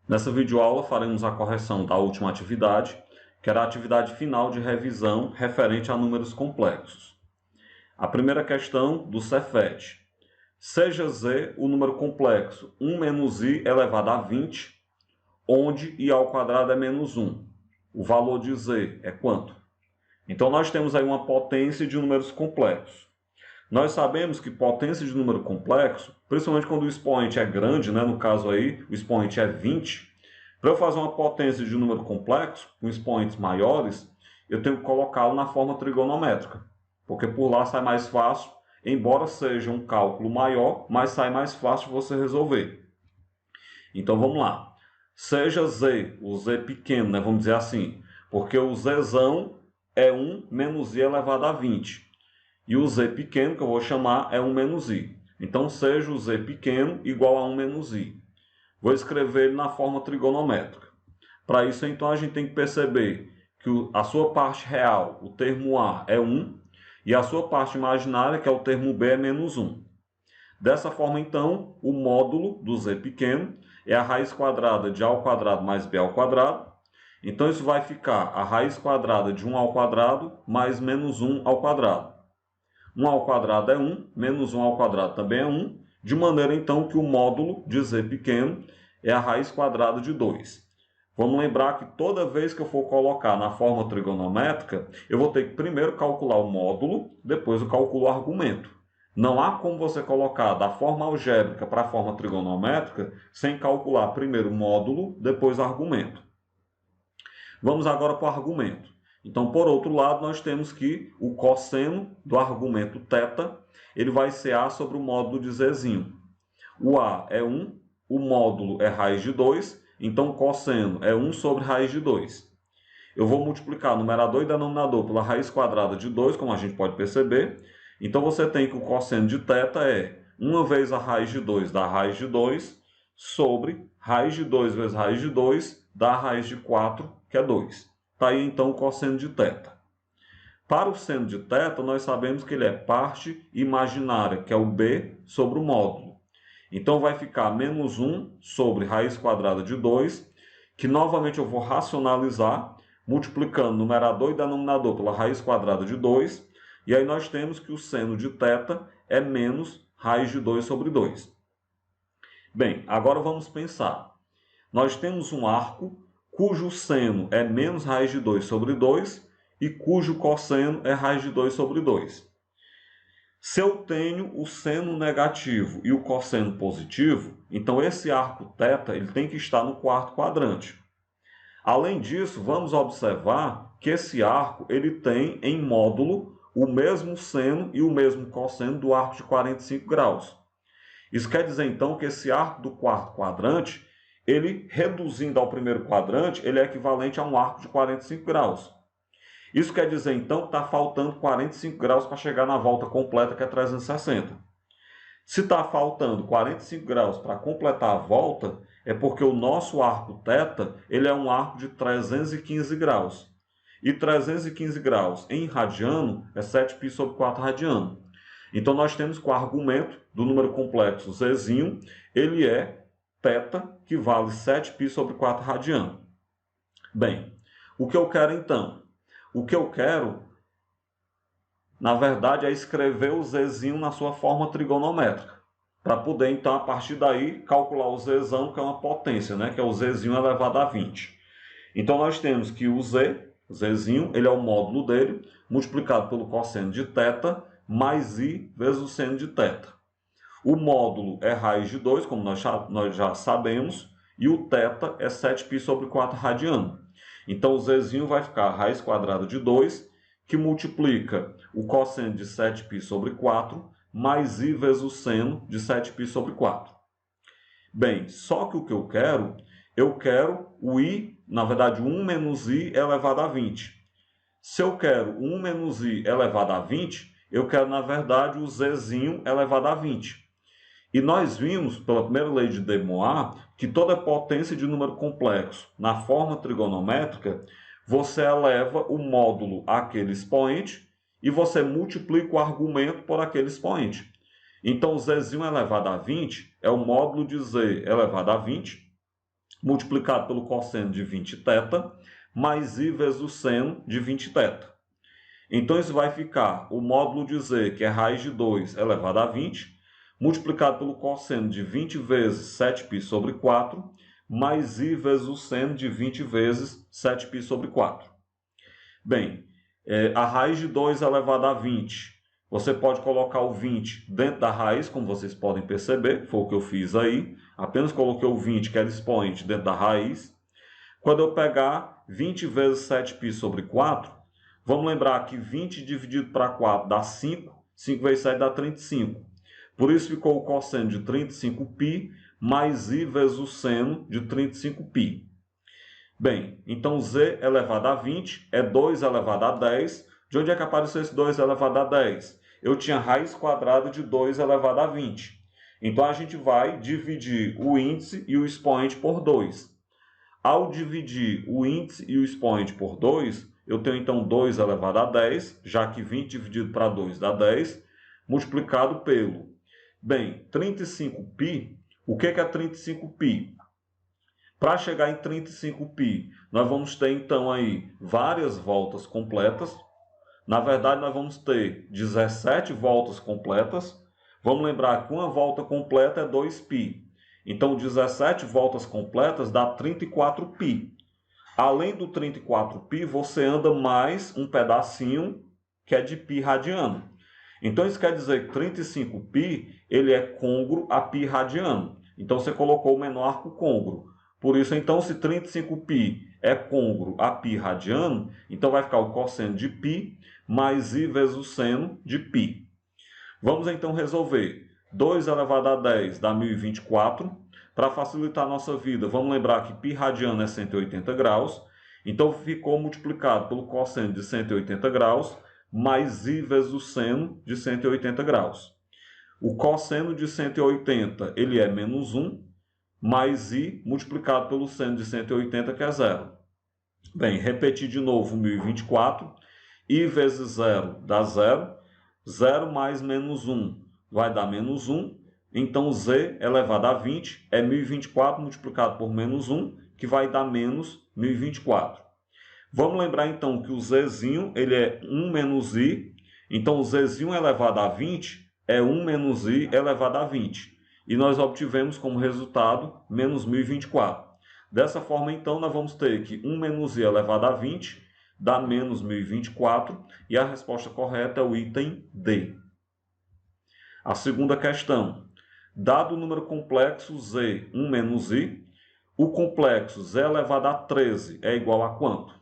Nessa videoaula faremos a correção da última atividade, que era a atividade final de revisão referente a números complexos. A primeira questão do Cefet. Seja Z o número complexo 1 menos I elevado a 20, onde I ao quadrado é menos 1. O valor de Z é quanto? Então nós temos aí uma potência de números complexos. Nós sabemos que potência de número complexo, principalmente quando o expoente é grande, no caso aí o expoente é 20, para eu fazer uma potência de número complexo, com expoentes maiores, eu tenho que colocá-lo na forma trigonométrica, porque por lá sai mais fácil, embora seja um cálculo maior, mas sai mais fácil de você resolver. Então vamos lá. Seja Z, o Z pequeno, vamos dizer assim, porque o Zzão é 1 menos I elevado a 20. E o Z pequeno, que eu vou chamar, é 1 menos I. Então, seja o Z pequeno igual a 1 menos I. Vou escrever ele na forma trigonométrica. Para isso, então, a gente tem que perceber que a sua parte real, o termo A, é 1, e a sua parte imaginária, que é o termo B, é menos 1. Dessa forma, então, o módulo do Z pequeno é a raiz quadrada de A ao quadrado mais B ao quadrado. Então, isso vai ficar a raiz quadrada de 1 ao quadrado mais menos 1 ao quadrado. 1 ao quadrado é 1, menos 1 ao quadrado também é 1, de maneira então que o módulo de Z pequeno é a raiz quadrada de 2. Vamos lembrar que toda vez que eu for colocar na forma trigonométrica, eu vou ter que primeiro calcular o módulo, depois eu calculo o argumento. Não há como você colocar da forma algébrica para a forma trigonométrica sem calcular primeiro o módulo, depois o argumento. Vamos agora para o argumento. Então, por outro lado, nós temos que o cosseno do argumento θ, ele vai ser A sobre o módulo de Zzinho. O A é 1, o módulo é raiz de 2, então o cosseno é 1 sobre raiz de 2. Eu vou multiplicar numerador e denominador pela raiz quadrada de 2, como a gente pode perceber. Então, você tem que o cosseno de θ é 1 vezes a raiz de 2 dá raiz de 2, sobre raiz de 2 vezes raiz de 2 dá raiz de 4, que é 2. Está aí, então, o cosseno de θ. Para o seno de θ, nós sabemos que ele é parte imaginária, que é o B sobre o módulo. Então, vai ficar menos 1 sobre raiz quadrada de 2, que novamente eu vou racionalizar, multiplicando numerador e denominador pela raiz quadrada de 2. E aí nós temos que o seno de θ é menos raiz de 2 sobre 2. Bem, agora vamos pensar. Nós temos um arco cujo seno é menos raiz de 2 sobre 2 e cujo cosseno é raiz de 2 sobre 2. Se eu tenho o seno negativo e o cosseno positivo, então esse arco θ ele tem que estar no quarto quadrante. Além disso, vamos observar que esse arco ele tem em módulo o mesmo seno e o mesmo cosseno do arco de 45 graus. Isso quer dizer então que esse arco do quarto quadrante ele, reduzindo ao primeiro quadrante, ele é equivalente a um arco de 45 graus. Isso quer dizer, então, que está faltando 45 graus para chegar na volta completa, que é 360. Se está faltando 45 graus para completar a volta, é porque o nosso arco θ ele é um arco de 315 graus. E 315 graus em radiano é 7π sobre 4 radiano. Então, nós temos que o argumento do número complexo Zzinho, ele é θ, que vale 7π sobre 4 radiano. Bem, o que eu quero então? O que eu quero, na verdade, é escrever o Zzinho na sua forma trigonométrica. Para poder, então, a partir daí, calcular o Zzão, que é uma potência, que é o Zzinho elevado a 20. Então, nós temos que o Zzinho, ele é o módulo dele, multiplicado pelo cosseno de θ, mais I vezes o seno de θ. O módulo é raiz de 2, como nós já sabemos, e o θ é 7π sobre 4 radiano. Então, o Zzinho vai ficar a raiz quadrada de 2, que multiplica o cosseno de 7π sobre 4, mais I vezes o seno de 7π sobre 4. Bem, só que o que eu quero o I, na verdade, 1 menos I elevado a 20. Se eu quero 1 menos I elevado a 20, eu quero, na verdade, o Zzinho elevado a 20. E nós vimos, pela primeira lei de De Moivre, que toda potência de número complexo na forma trigonométrica, você eleva o módulo àquele expoente e você multiplica o argumento por aquele expoente. Então, o Zzinho elevado a 20 é o módulo de Z elevado a 20 multiplicado pelo cosseno de 20θ, mais I vezes o seno de 20θ. Então, isso vai ficar o módulo de Z, que é raiz de 2 elevado a 20, multiplicado pelo cosseno de 20 vezes 7π sobre 4, mais I vezes o seno de 20 vezes 7π sobre 4. Bem, a raiz de 2 elevado a 20, você pode colocar o 20 dentro da raiz, como vocês podem perceber, foi o que eu fiz aí. Apenas coloquei o 20, que era expoente, dentro da raiz. Quando eu pegar 20 vezes 7π sobre 4, vamos lembrar que 20 dividido para 4 dá 5, 5 vezes 7 dá 35. Por isso ficou o cosseno de 35π mais I vezes o seno de 35π. Bem, então Z elevado a 20 é 2 elevado a 10. De onde é que apareceu esse 2 elevado a 10? Eu tinha raiz quadrada de 2 elevado a 20. Então, a gente vai dividir o índice e o expoente por 2. Ao dividir o índice e o expoente por 2, eu tenho então 2 elevado a 10, já que 20 dividido para 2 dá 10, multiplicado pelo... Bem, 35π, o que é 35π? Para chegar em 35π, nós vamos ter então aí várias voltas completas. Na verdade, nós vamos ter 17 voltas completas. Vamos lembrar que uma volta completa é 2π. Então, 17 voltas completas dá 34π. Além do 34π, você anda mais um pedacinho que é de π radiano. Então, isso quer dizer que 35π ele é côngruo a π radiano. Então, você colocou o menor arco côngruo. Por isso, então, se 35π é côngruo a π radiano, então vai ficar o cosseno de π mais I vezes o seno de π. Vamos então resolver. 2 elevado a 10 dá 1024. Para facilitar a nossa vida, vamos lembrar que π radiano é 180 graus. Então, ficou multiplicado pelo cosseno de 180 graus mais I vezes o seno de 180 graus. O cosseno de 180 ele é menos 1, mais I multiplicado pelo seno de 180, que é 0. Bem, repetir de novo 1024. I vezes 0 dá 0. 0 mais menos 1 vai dar menos 1. Então, Z elevado a 20 é 1024 multiplicado por menos 1, que vai dar menos 1024. Vamos lembrar, então, que o Zzinho ele é 1 menos I. Então, o Zzinho elevado a 20 é 1 menos I elevado a 20. E nós obtivemos como resultado menos 1024. Dessa forma, então, nós vamos ter que 1 menos I elevado a 20 dá menos 1024. E a resposta correta é o item D. A segunda questão. Dado o número complexo Z, 1 menos I, o complexo Z elevado a 13 é igual a quanto?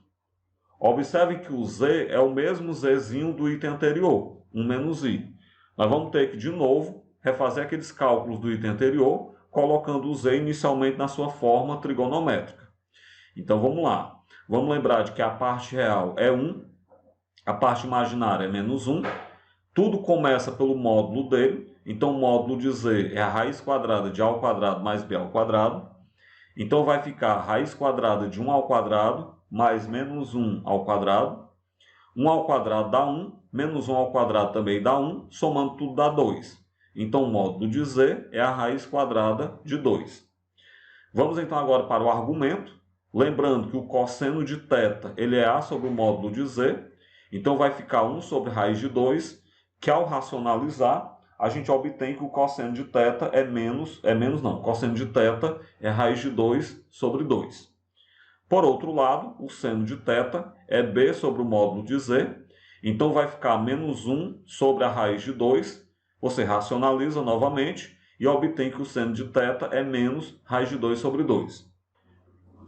Observe que o Z é o mesmo Zzinho do item anterior, 1 menos I. Nós vamos ter que, de novo, refazer aqueles cálculos do item anterior, colocando o Z inicialmente na sua forma trigonométrica. Então, vamos lá. Vamos lembrar de que a parte real é 1, a parte imaginária é menos 1. Tudo começa pelo módulo dele. Então, o módulo de Z é a raiz quadrada de A ao quadrado mais B ao quadrado. Então, vai ficar a raiz quadrada de 1 ao quadrado mais menos 1 ao quadrado. 1 ao quadrado dá 1, menos 1 ao quadrado também dá 1, somando tudo dá 2. Então, o módulo de Z é a raiz quadrada de 2. Vamos então agora para o argumento. Lembrando que o cosseno de θ ele é A sobre o módulo de Z. Então, vai ficar 1 sobre raiz de 2, que ao racionalizar, a gente obtém que o cosseno de θ o cosseno de θ é raiz de 2 sobre 2. Por outro lado, o seno de θ é B sobre o módulo de Z. Então, vai ficar menos 1 sobre a raiz de 2. Você racionaliza novamente e obtém que o seno de θ é menos raiz de 2 sobre 2.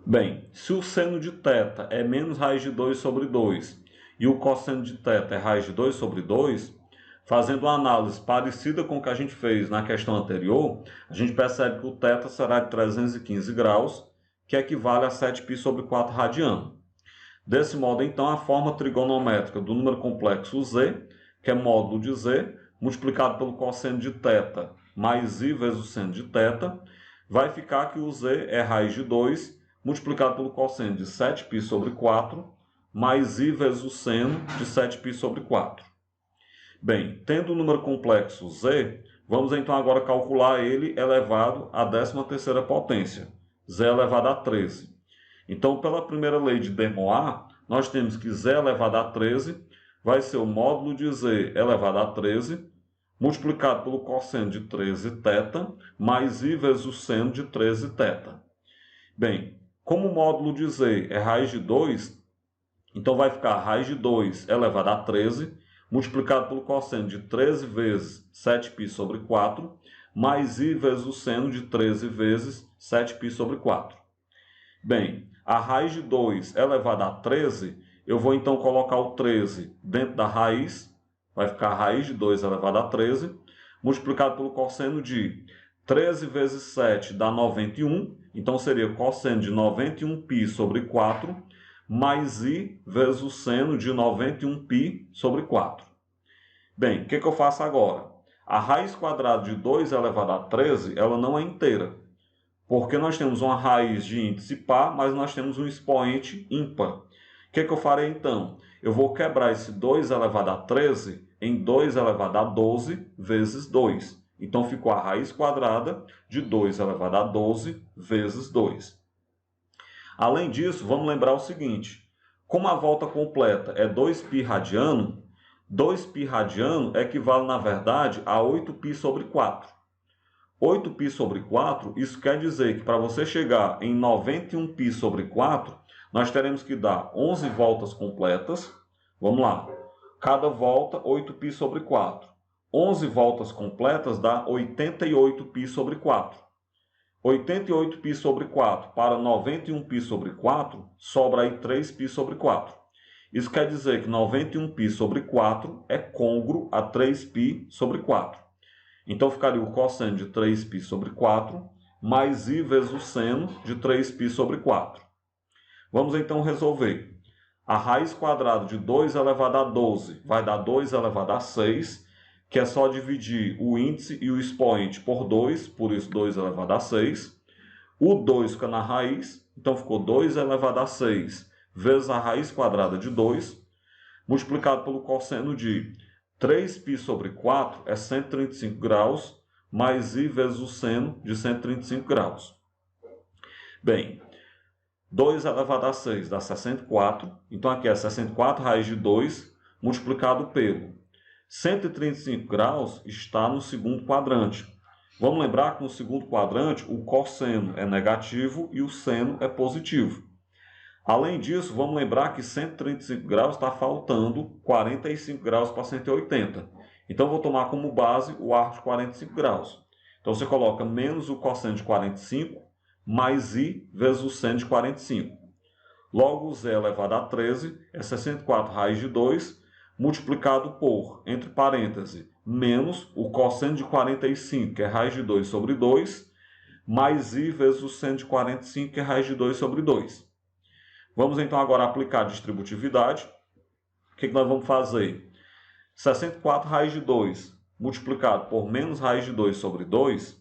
Bem, se o seno de θ é menos raiz de 2 sobre 2 e o cosseno de θ é raiz de 2 sobre 2, fazendo uma análise parecida com o que a gente fez na questão anterior, a gente percebe que o θ será de 315 graus, que equivale a 7π sobre 4 radiano. Desse modo, então, a forma trigonométrica do número complexo Z, que é módulo de Z, multiplicado pelo cosseno de θ mais I vezes o seno de θ, vai ficar que o Z é raiz de 2, multiplicado pelo cosseno de 7π sobre 4, mais I vezes o seno de 7π sobre 4. Bem, tendo o número complexo Z, vamos então agora calcular ele elevado à 13ª potência, z elevado a 13. Então, pela primeira lei de De Moivre, nós temos que z elevado a 13 vai ser o módulo de z elevado a 13 multiplicado pelo cosseno de 13 θ mais i vezes o seno de 13 θ. Bem, como o módulo de z é raiz de 2, então vai ficar raiz de 2 elevado a 13 multiplicado pelo cosseno de 13 vezes 7π sobre 4 mais i vezes o seno de 13 vezes 7π sobre 4. Bem, a raiz de 2 elevado a 13, eu vou então colocar o 13 dentro da raiz, vai ficar a raiz de 2 elevado a 13, multiplicado pelo cosseno de 13 vezes 7 dá 91, então seria cosseno de 91π sobre 4, mais i vezes o seno de 91π sobre 4. Bem, o que eu faço agora? A raiz quadrada de 2 elevado a 13, ela não é inteira, porque nós temos uma raiz de índice par, mas nós temos um expoente ímpar. O que eu farei então? Eu vou quebrar esse 2 elevado a 13 em 2 elevado a 12 vezes 2. Então ficou a raiz quadrada de 2 elevado a 12 vezes 2. Além disso, vamos lembrar o seguinte: como a volta completa é 2π radiano, 2π radiano equivale, na verdade, a 8π sobre 4. 8π sobre 4, isso quer dizer que para você chegar em 91π sobre 4, nós teremos que dar 11 voltas completas. Vamos lá. Cada volta, 8π sobre 4. 11 voltas completas dá 88π sobre 4. 88π sobre 4 para 91π sobre 4, sobra aí 3π sobre 4. Isso quer dizer que 91π sobre 4 é côngruo a 3π sobre 4. Então ficaria o cosseno de 3π sobre 4 mais i vezes o seno de 3π sobre 4. Vamos então resolver. A raiz quadrada de 2 elevado a 12 vai dar 2 elevado a 6, que é só dividir o índice e o expoente por 2, por isso 2 elevado a 6. O 2 fica na raiz, então ficou 2 elevado a 6 vezes a raiz quadrada de 2, multiplicado pelo cosseno de 3π sobre 4 é 135 graus, mais i vezes o seno de 135 graus. Bem, 2 elevado a 6 dá 64, então aqui é 64 raiz de 2 multiplicado pelo 135 graus está no segundo quadrante. Vamos lembrar que no segundo quadrante o cosseno é negativo e o seno é positivo. Além disso, vamos lembrar que 135 graus está faltando 45 graus para 180. Então, vou tomar como base o arco de 45 graus. Então, você coloca menos o cosseno de 45 mais i vezes o seno de 45. Logo, o z elevado a 13 é 64 raiz de 2 multiplicado por, entre parênteses, menos o cosseno de 45, que é raiz de 2 sobre 2, mais i vezes o seno de 45, que é raiz de 2 sobre 2. Vamos então agora aplicar a distributividade. O que nós vamos fazer? 64 raiz de 2 multiplicado por menos raiz de 2 sobre 2.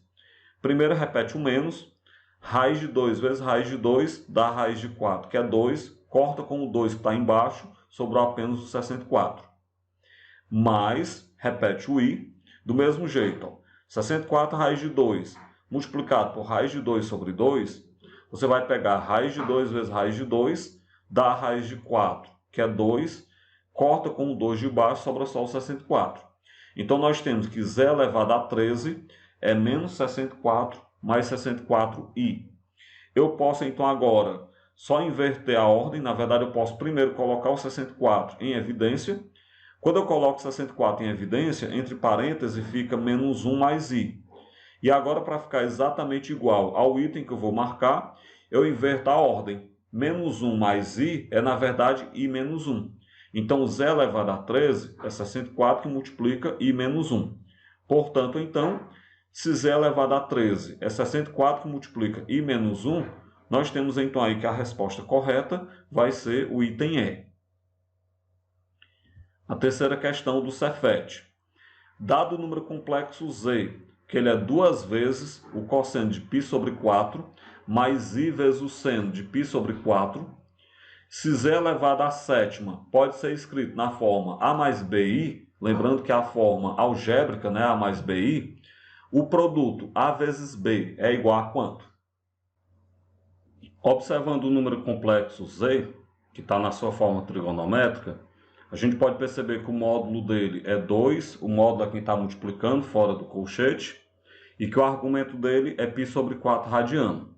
Primeiro repete o menos. Raiz de 2 vezes raiz de 2 dá raiz de 4, que é 2. Corta com o 2 que está embaixo, sobrou apenas o 64. Mais, repete o i, do mesmo jeito. Ó, 64 raiz de 2 multiplicado por raiz de 2 sobre 2, você vai pegar raiz de 2 vezes raiz de 2, dá a raiz de 4, que é 2, corta com o 2 de baixo, sobra só o 64. Então, nós temos que z elevado a 13 é menos 64 mais 64i. Eu posso, então, agora só inverter a ordem. Na verdade, eu posso primeiro colocar o 64 em evidência. Quando eu coloco 64 em evidência, entre parênteses fica menos 1 mais i. E agora, para ficar exatamente igual ao item que eu vou marcar, eu inverto a ordem. Menos 1 mais i é, na verdade, i menos 1. Então, z elevado a 13 é 64 que multiplica i menos 1. Portanto, então, se z elevado a 13 é 64 que multiplica i menos 1, nós temos então aí que a resposta correta vai ser o item E. A terceira questão do Cefet. Dado o número complexo z, que ele é 2 vezes o cosseno de π sobre 4, mais i vezes o seno de π sobre 4, se z elevado à sétima pode ser escrito na forma a mais bi, lembrando que é a forma algébrica, né, a mais bi, o produto a vezes b é igual a quanto? Observando o número complexo z, que está na sua forma trigonométrica, a gente pode perceber que o módulo dele é 2, o módulo é quem está multiplicando fora do colchete, e que o argumento dele é π sobre 4 radiano.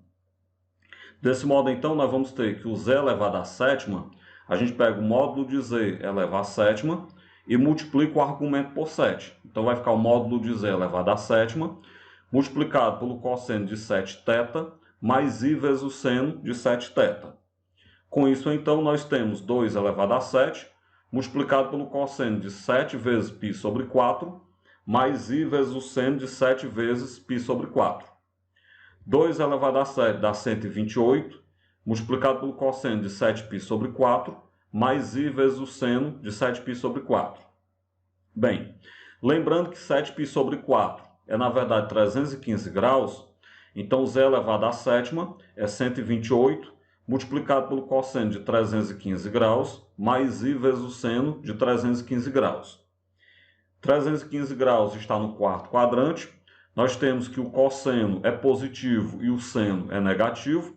Desse modo, então, nós vamos ter que o z elevado à sétima, a gente pega o módulo de z elevado à sétima e multiplica o argumento por 7. Então, vai ficar o módulo de z elevado à sétima, multiplicado pelo cosseno de 7θ, mais i vezes o seno de 7θ. Com isso, então, nós temos 2 elevado a 7, multiplicado pelo cosseno de 7 vezes π sobre 4, mais i vezes o seno de 7 vezes π sobre 4. 2 elevado a 7 dá 128, multiplicado pelo cosseno de 7π sobre 4, mais i vezes o seno de 7π sobre 4. Bem, lembrando que 7π sobre 4 é, na verdade, 315 graus, então z elevado à sétima é 128, multiplicado pelo cosseno de 315 graus, mais i vezes o seno de 315 graus. 315 graus está no quarto quadrante. Nós temos que o cosseno é positivo e o seno é negativo.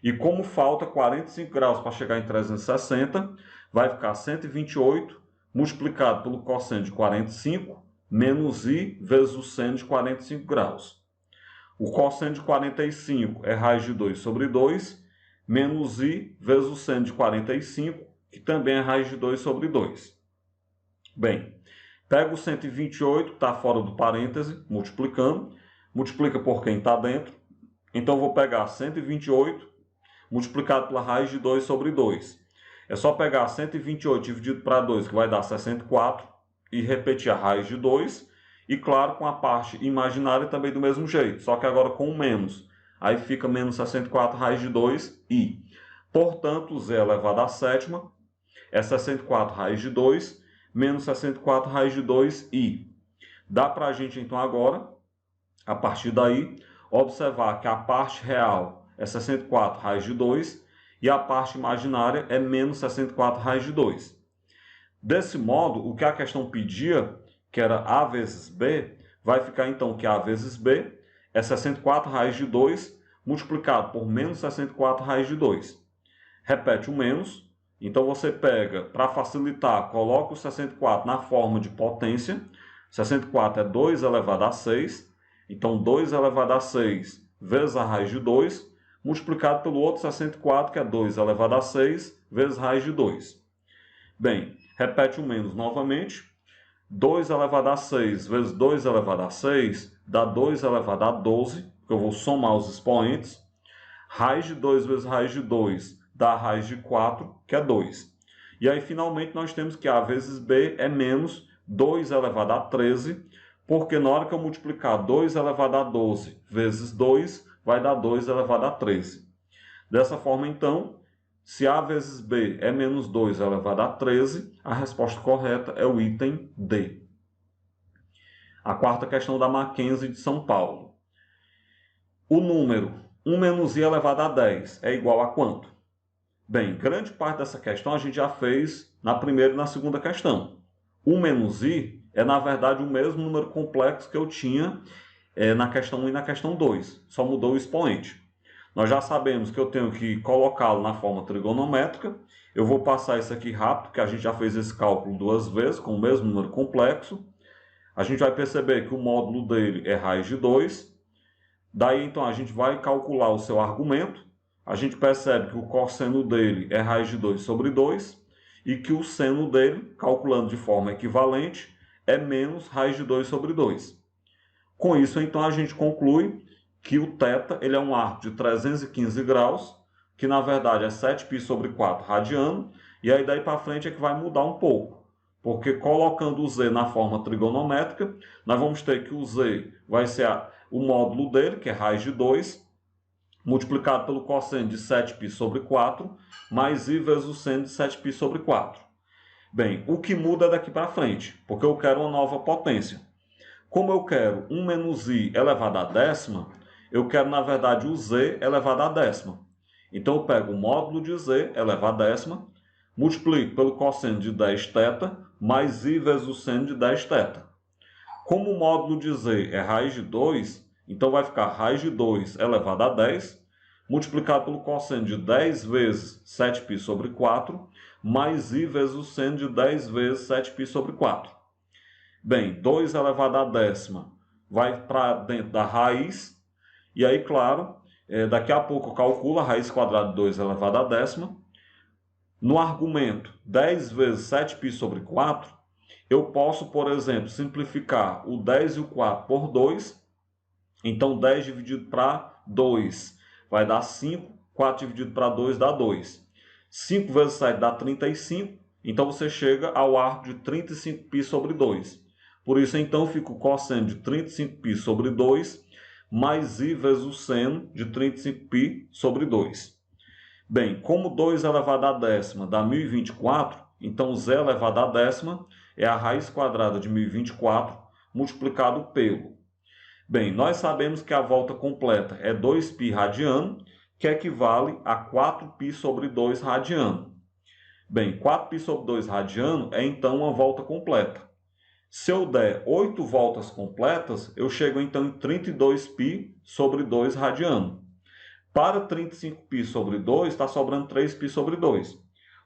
E como falta 45 graus para chegar em 360, vai ficar 128 multiplicado pelo cosseno de 45 menos i vezes o seno de 45 graus. O cosseno de 45 é raiz de 2 sobre 2, menos i vezes o seno de 45, que também é raiz de 2 sobre 2. Bem, pega o 128, que está fora do parêntese, multiplica por quem está dentro. Então, vou pegar 128 multiplicado pela raiz de 2 sobre 2. É só pegar 128 dividido para 2, que vai dar 64, e repetir a raiz de 2. E, claro, com a parte imaginária também do mesmo jeito, só que agora com o menos. Aí fica menos 64 raiz de 2i. Portanto, z elevado à sétima é 64 raiz de 2 menos 64 raiz de 2i. Dá para a gente, então, agora, a partir daí, observar que a parte real é 64 raiz de 2 e a parte imaginária é menos 64 raiz de 2. Desse modo, o que a questão pedia, que era a vezes b, vai ficar então que a vezes b é 64 raiz de 2 multiplicado por menos 64 raiz de 2. Repete o menos, então você pega, para facilitar, coloca o 64 na forma de potência. 64 é 2 elevado a 6, então 2 elevado a 6 vezes a raiz de 2, multiplicado pelo outro 64, que é 2 elevado a 6 vezes raiz de 2. Bem, repete o menos novamente. 2 elevado a 6 vezes 2 elevado a 6 dá 2 elevado a 12, que eu vou somar os expoentes. Raiz de 2 vezes raiz de 2 dá raiz de 4, que é 2. E aí, finalmente, nós temos que a vezes b é menos 2 elevado a 13, porque na hora que eu multiplicar 2 elevado a 12 vezes 2, vai dar 2 elevado a 13. Dessa forma, então, se a vezes b é menos 2 elevado a 13, a resposta correta é o item D. A quarta questão da Mackenzie de São Paulo. O número 1 menos i elevado a 10 é igual a quanto? Bem, grande parte dessa questão a gente já fez na primeira e na segunda questão. 1 menos i é, na verdade, o mesmo número complexo que eu tinha na questão 1 e na questão 2. Só mudou o expoente. Nós já sabemos que eu tenho que colocá-lo na forma trigonométrica. Eu vou passar isso aqui rápido, porque a gente já fez esse cálculo duas vezes, com o mesmo número complexo. A gente vai perceber que o módulo dele é raiz de 2. Daí, então, a gente vai calcular o seu argumento. A gente percebe que o cosseno dele é raiz de 2 sobre 2. E que o seno dele, calculando de forma equivalente, é menos raiz de 2 sobre 2. Com isso, então, a gente conclui que o θ ele é um arco de 315 graus, que na verdade é 7π sobre 4 radiano, e aí daí para frente é que vai mudar um pouco, porque colocando o z na forma trigonométrica, nós vamos ter que o z vai ser o módulo dele, que é raiz de 2, multiplicado pelo cosseno de 7π sobre 4, mais i vezes o seno de 7π sobre 4. Bem, o que muda é daqui para frente, porque eu quero uma nova potência. Como eu quero 1 menos i elevado à décima, eu quero, na verdade, o z elevado à décima. Então, eu pego o módulo de z elevado à décima, multiplico pelo cosseno de 10θ, mais i vezes o seno de 10θ. Como o módulo de z é raiz de 2, então vai ficar raiz de 2 elevado a 10, multiplicado pelo cosseno de 10 vezes 7π sobre 4, mais i vezes o seno de 10 vezes 7π sobre 4. Bem, 2 elevado à décima vai para dentro da raiz, e aí, claro, daqui a pouco eu calculo a raiz quadrada de 2 elevado à décima. No argumento 10 vezes 7π sobre 4, eu posso, por exemplo, simplificar o 10 e o 4 por 2. Então, 10 dividido para 2 vai dar 5. 4 dividido para 2 dá 2. 5 vezes 7 dá 35. Então, você chega ao arco de 35π sobre 2. Por isso, então, fica o cosseno de 35π sobre 2 mais i vezes o seno de 35π sobre 2. Bem, como 2 elevado à décima dá 1024, então z elevado à décima é a raiz quadrada de 1024 multiplicado pelo. Bem, nós sabemos que a volta completa é 2π radiano, que equivale a 4π sobre 2 radiano. Bem, 4π sobre 2 radiano é então uma volta completa. Se eu der 8 voltas completas, eu chego então em 32π sobre 2 radiano. Para 35π sobre 2, está sobrando 3π sobre 2.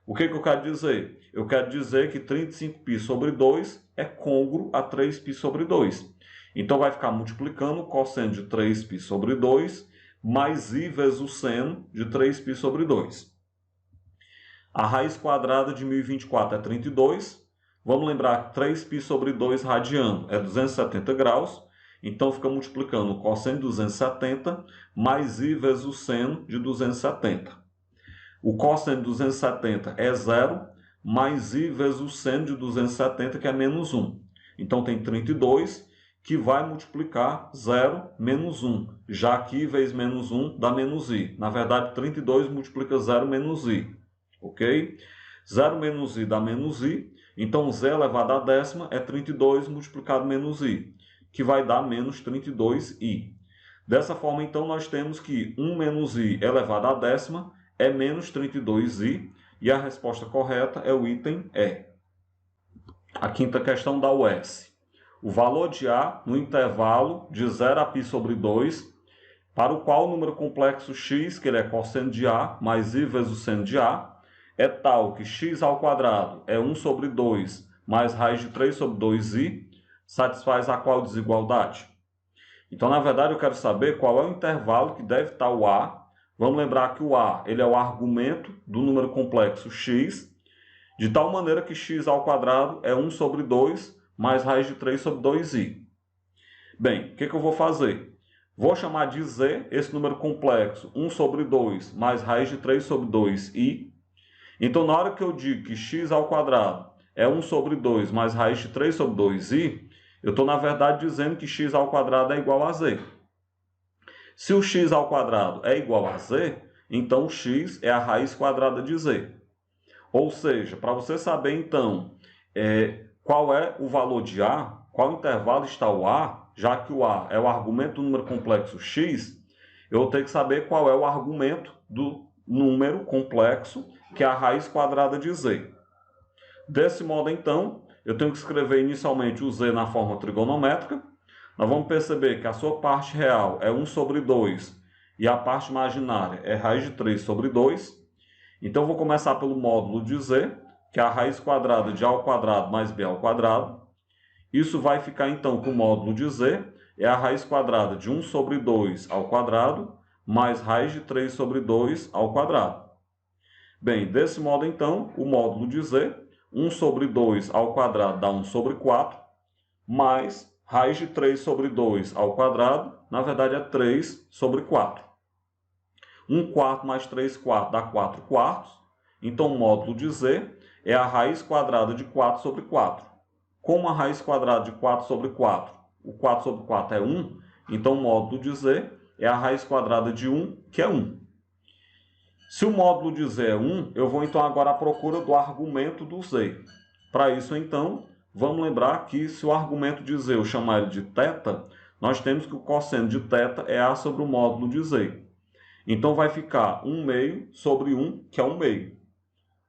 O que eu quero dizer? Eu quero dizer que 35π sobre 2 é côngruo a 3π sobre 2. Então, vai ficar multiplicando o cosseno de 3π sobre 2 mais i vezes o seno de 3π sobre 2. A raiz quadrada de 1024 é 32. Vamos lembrar que 3π sobre 2 radiano é 270 graus. Então, fica multiplicando o cosseno de 270 mais i vezes o seno de 270. O cosseno de 270 é 0, mais i vezes o seno de 270, que é menos 1. Então, tem 32, que vai multiplicar 0 menos 1, já que i vezes menos 1 dá menos i. Na verdade, 32 multiplica 0 menos i. Ok? 0 menos i dá menos i. Então, z elevado à décima é 32 multiplicado menos i, que vai dar menos 32i. Dessa forma, então, nós temos que 1 menos i elevado à décima é menos 32i, e a resposta correta é o item E. A quinta questão dá o S. O valor de A no intervalo de 0 a π sobre 2, para o qual o número complexo x, que ele é cosseno de A, mais i vezes o seno de A, é tal que x ao quadrado é 1 sobre 2 mais raiz de 3 sobre 2i, satisfaz a qual desigualdade? Então, na verdade, eu quero saber qual é o intervalo que deve estar o A. Vamos lembrar que o A ele é o argumento do número complexo x, de tal maneira que x ao quadrado é 1 sobre 2 mais raiz de 3 sobre 2i. Bem, o que eu vou fazer? Vou chamar de z esse número complexo 1 sobre 2 mais raiz de 3 sobre 2i. Então, na hora que eu digo que x ao quadrado é 1 sobre 2 mais raiz de 3 sobre 2i, eu estou, na verdade, dizendo que x ao quadrado é igual a z. Se o x ao quadrado é igual a z, então o x é a raiz quadrada de z. Ou seja, para você saber, então, qual é o valor de A, qual intervalo está o A, já que o A é o argumento do número complexo x, eu tenho que saber qual é o argumento do número complexo, que é a raiz quadrada de z. Desse modo, então, eu tenho que escrever inicialmente o z na forma trigonométrica. Nós vamos perceber que a sua parte real é 1 sobre 2 e a parte imaginária é raiz de 3 sobre 2. Então, eu vou começar pelo módulo de z, que é a raiz quadrada de a ao quadrado mais b ao quadrado. Isso vai ficar, então, com o módulo de z, é a raiz quadrada de 1 sobre 2 ao quadrado, mais raiz de 3 sobre 2 ao quadrado. Bem, desse modo, então, o módulo de z, 1 sobre 2 ao quadrado dá 1 sobre 4, mais raiz de 3 sobre 2 ao quadrado, na verdade é 3 sobre 4. 1 quarto mais 3 quartos dá 4 quartos, então o módulo de z é a raiz quadrada de 4 sobre 4. Como a raiz quadrada de 4 sobre 4, o 4 sobre 4 é 1, então o módulo de z é a raiz quadrada de 1, que é 1. Se o módulo de z é 1, eu vou então agora à procura do argumento do z. Para isso, então, vamos lembrar que se o argumento de z eu chamar ele de θ, nós temos que o cosseno de θ é A sobre o módulo de z. Então, vai ficar 1 meio sobre 1, que é 1 meio.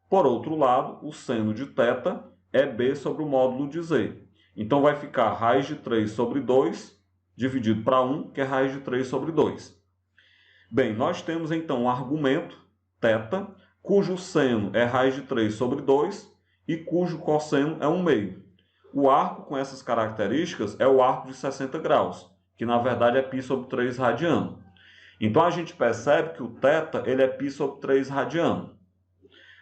Por outro lado, o seno de θ é B sobre o módulo de z. Então, vai ficar raiz de 3 sobre 2, dividido para 1, que é raiz de 3 sobre 2. Bem, nós temos então um argumento, θ, cujo seno é raiz de 3 sobre 2 e cujo cosseno é 1/2. O arco com essas características é o arco de 60 graus, que na verdade é π sobre 3 radiano. Então a gente percebe que o θ ele é π sobre 3 radiano.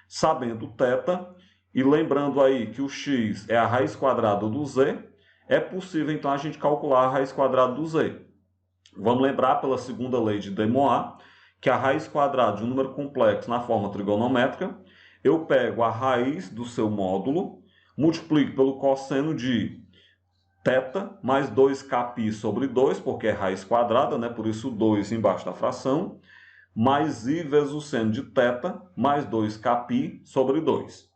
Sabendo θ e lembrando aí que o x é a raiz quadrada do z, é possível então a gente calcular a raiz quadrada do z. Vamos lembrar pela segunda lei de De Moivre que a raiz quadrada de um número complexo na forma trigonométrica, eu pego a raiz do seu módulo, multiplico pelo cosseno de θ mais 2kπ sobre 2, porque é raiz quadrada, né? Por isso 2 embaixo da fração, mais i vezes o seno de θ mais 2kπ sobre 2.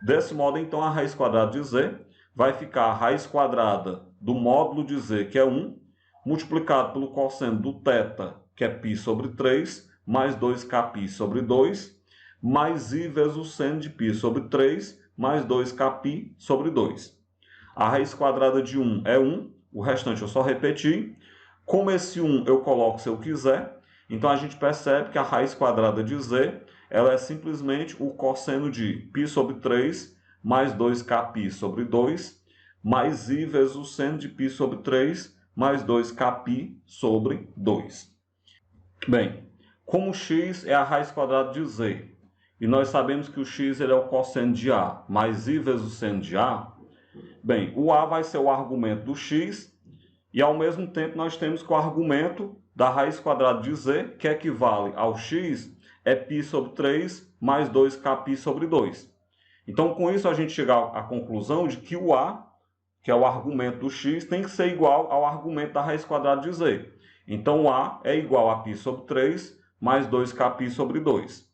Desse modo, então, a raiz quadrada de z vai ficar a raiz quadrada do módulo de z, que é 1, multiplicado pelo cosseno do θ, que é π sobre 3, mais 2kπ sobre 2, mais i vezes o seno de π sobre 3, mais 2kπ sobre 2. A raiz quadrada de 1 é 1, o restante eu só repeti. Como esse 1 eu coloco se eu quiser, então a gente percebe que a raiz quadrada de z ela é simplesmente o cosseno de π sobre 3 mais 2kπ sobre 2, mais i vezes o seno de π sobre 3 mais 2kπ sobre 2. Bem, como x é a raiz quadrada de z, e nós sabemos que o x ele é o cosseno de a mais i vezes o seno de a, bem, o a vai ser o argumento do x, e ao mesmo tempo nós temos que o argumento da raiz quadrada de z, que equivale ao x, é π sobre 3 mais 2kπ sobre 2. Então, com isso, a gente chega à conclusão de que o a, que é o argumento do x, tem que ser igual ao argumento da raiz quadrada de z. Então, o a é igual a π sobre 3 mais 2kπ sobre 2.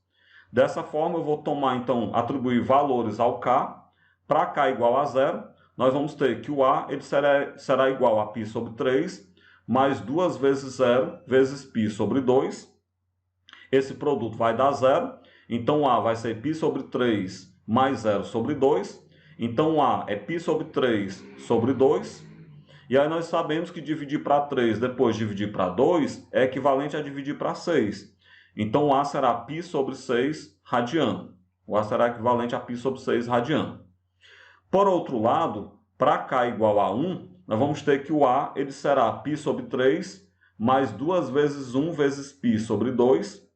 Dessa forma, eu vou tomar, então, atribuir valores ao k. Para k igual a 0, nós vamos ter que o a ele será igual a π sobre 3 mais 2 vezes 0 vezes π sobre 2. Esse produto vai dar 0, então a vai ser π sobre 3 mais 0 sobre 2. Então a é π sobre 3 sobre 2. E aí nós sabemos que dividir para 3 depois dividir para 2 é equivalente a dividir para 6. Então a será π sobre 6 radiano. O a será equivalente a π sobre 6 radiano. Por outro lado, para k igual a 1, nós vamos ter que o a ele será π sobre 3 mais 2 vezes 1 vezes π sobre 2.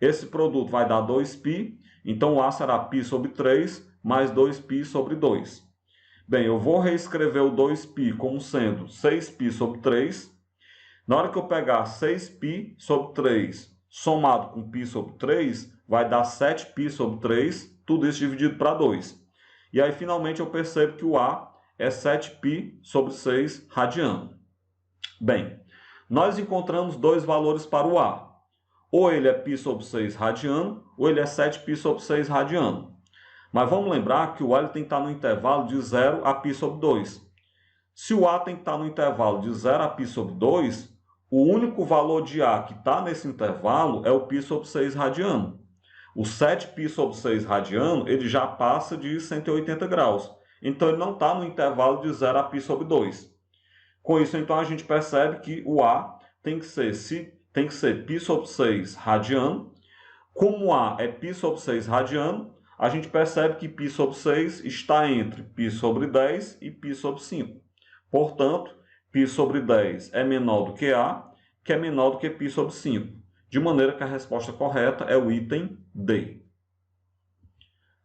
Esse produto vai dar 2π, então o a será π sobre 3 mais 2π sobre 2. Bem, eu vou reescrever o 2π como sendo 6π sobre 3. Na hora que eu pegar 6π sobre 3 somado com π sobre 3, vai dar 7π sobre 3, tudo isso dividido para 2. E aí, finalmente, eu percebo que o a é 7π sobre 6 radiano. Bem, nós encontramos dois valores para o a. Ou ele é π sobre 6 radiano, ou ele é 7π sobre 6 radiano. Mas vamos lembrar que o a ele tem que estar no intervalo de 0 a π sobre 2. Se o a tem que estar no intervalo de 0 a π sobre 2, o único valor de a que está nesse intervalo é o π sobre 6 radiano. O 7π sobre 6 radiano ele já passa de 180 graus. Então ele não está no intervalo de 0 a π sobre 2. Com isso, então, a gente percebe que o a tem que ser π sobre 6 radiano. Como a é π sobre 6 radiano, a gente percebe que π sobre 6 está entre π sobre 10 e π sobre 5. Portanto, π sobre 10 é menor do que a, que é menor do que π sobre 5. De maneira que a resposta correta é o item D.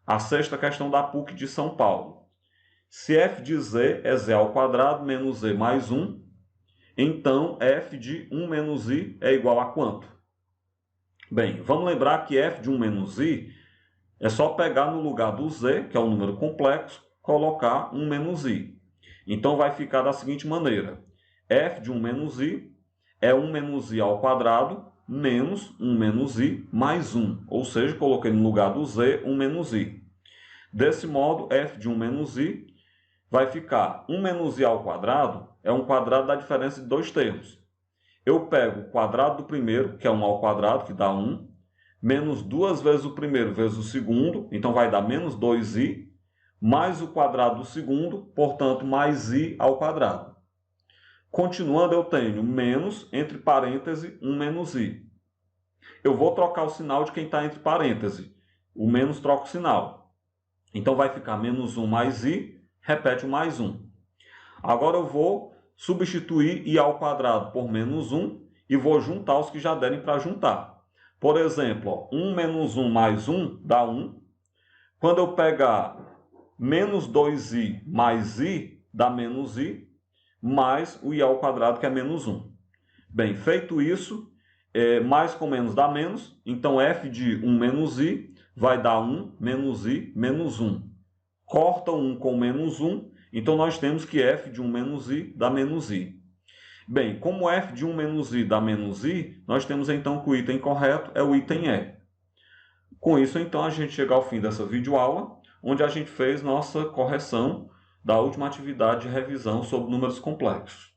A sexta questão da PUC de São Paulo. Se f de z é z ao quadrado menos z mais 1, então f de 1 menos i é igual a quanto? Bem, vamos lembrar que f de 1 menos i é só pegar no lugar do z, que é um número complexo, colocar 1 menos i. Então vai ficar da seguinte maneira. F de 1 menos i é 1 menos i ao quadrado menos 1 menos i mais 1. Ou seja, coloquei no lugar do z 1 menos i. Desse modo, f de 1 menos i vai ficar 1 menos i ao quadrado é um quadrado da diferença de dois termos. Eu pego o quadrado do primeiro, que é 1 ao quadrado, que dá 1, menos 2 vezes o primeiro vezes o segundo, então vai dar menos 2i, mais o quadrado do segundo, portanto, mais i ao quadrado. Continuando, eu tenho menos, entre parênteses, 1 menos i. eu vou trocar o sinal de quem está entre parênteses. O menos troca o sinal. Então vai ficar menos 1 mais i, repete o mais 1. Agora eu vou substituir i ao quadrado por menos 1 e vou juntar os que já derem para juntar. Por exemplo, 1 menos 1 mais 1 dá 1. Quando eu pegar menos 2i mais i, dá menos i, mais o i ao quadrado, que é menos 1. Bem, feito isso, mais com menos dá menos, então f de 1 menos i vai dar 1 menos i menos 1. Corta 1 com menos 1, então nós temos que f de 1 menos i dá menos i. Bem, como f de 1 menos i dá menos i, nós temos então que o item correto é o item E. Com isso, então, a gente chega ao fim dessa videoaula, onde a gente fez nossa correção da última atividade de revisão sobre números complexos.